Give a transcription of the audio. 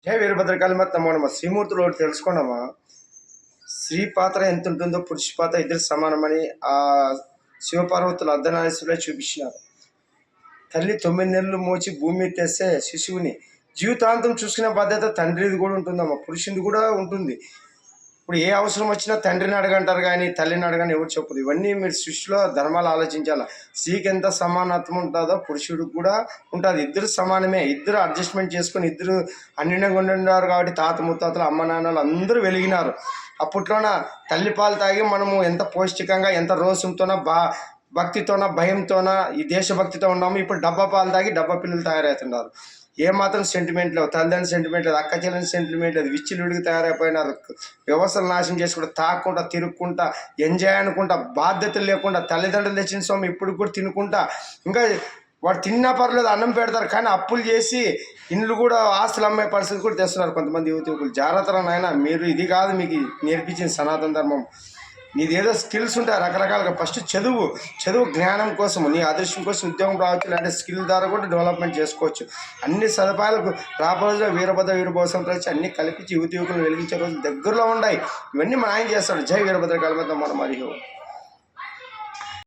జై వీరభద్రకాళి మాత నమో నమః. శ్రీమూర్తులు ఒకటి తెలుసుకున్నామా, స్త్రీ పాత్ర ఎంత ఉంటుందో పురుష పాత్ర ఇద్దరు సమానమని ఆ శివపార్వతులు అర్ధనారీశ్వరులే చూపించినారు. తల్లి 9 నెలలు మోచి భూమి మీద తెస్తే శిశువుని జీవితాంతం చూసుకునే బాధ్యత తండ్రిది కూడా ఉంటుందమ్మా, పురుషునిది కూడా ఉంటుంది. ఇప్పుడు ఏ అవసరం వచ్చినా తండ్రిని అడగంటారు కానీ తల్లిని అడగని ఎవరు చెప్పరు. ఇవన్నీ మీరు సృష్టిలో ధర్మాలు ఆలోచించాలి. స్త్రీకి ఎంత సమానత్వం ఉంటుందో పురుషుడికి కూడా ఉంటుంది. ఇద్దరు సమానమే. ఇద్దరు అడ్జస్ట్మెంట్ చేసుకొని ఇద్దరు అన్యోన్యంగా ఉన్నారు కాబట్టి తాత ముత్తాతలు అమ్మ నాన్నలు అందరూ వెలిగినారు. అప్పట్లోన తల్లి పాలు తాగి మనము ఎంత పౌష్టికంగా ఎంత రోషంతోన భక్తితోన భయంతోన ఈ దేశభక్తితో ఉన్నాము. ఇప్పుడు డబ్బా పాలు తాగి డబ్బా పిల్లలు తయారవుతున్నారు. ఏమాత్రం సెంటిమెంట్ లేవు, తల్లిదండ్రుల సెంటిమెంట్ లేదు, అక్క చెల్లెని సెంటిమెంట్ లేదు, విచ్చిలుడికి తయారైపోయినారు. వ్యవస్థలు నాశనం చేసుకుంటా తాక్కుంటా తిరుక్కుంటా ఎంజాయ్ అనుకుంటా బాధ్యతలు లేకుండా తల్లిదండ్రులు తెచ్చిన సొమ్ము ఇప్పుడు కూడా తినుకుంటా ఇంకా వాడు తిన్నా పర్లేదు అన్నం పెడతారు కానీ అప్పులు చేసి ఇండ్లు కూడా ఆస్తులు అమ్మే పరిస్థితి కూడా తెస్తున్నారు కొంతమంది యువకులు. జాగ్రత్తగా నాయన, మీరు ఇది కాదు మీకు నేర్పించింది సనాతన ధర్మం. నీదేదో స్కిల్స్ ఉంటాయి రకరకాలుగా. ఫస్ట్ చదువు జ్ఞానం కోసం, నీ అదృష్టం కోసం ఉద్యోగం రావచ్చు, లేదంటే స్కిల్ ద్వారా కూడా డెవలప్మెంట్ చేసుకోవచ్చు. అన్ని సదుపాయాలకు రాబోయే వీరభద్ర వచ్చి అన్ని కల్పించి యువకులను వెలిగించే రోజులు దగ్గరలో ఉన్నాయి. ఇవన్నీ మన ఆయన చేస్తాడు. జై వీరభద్ర కాళీ మాత నమో నమః.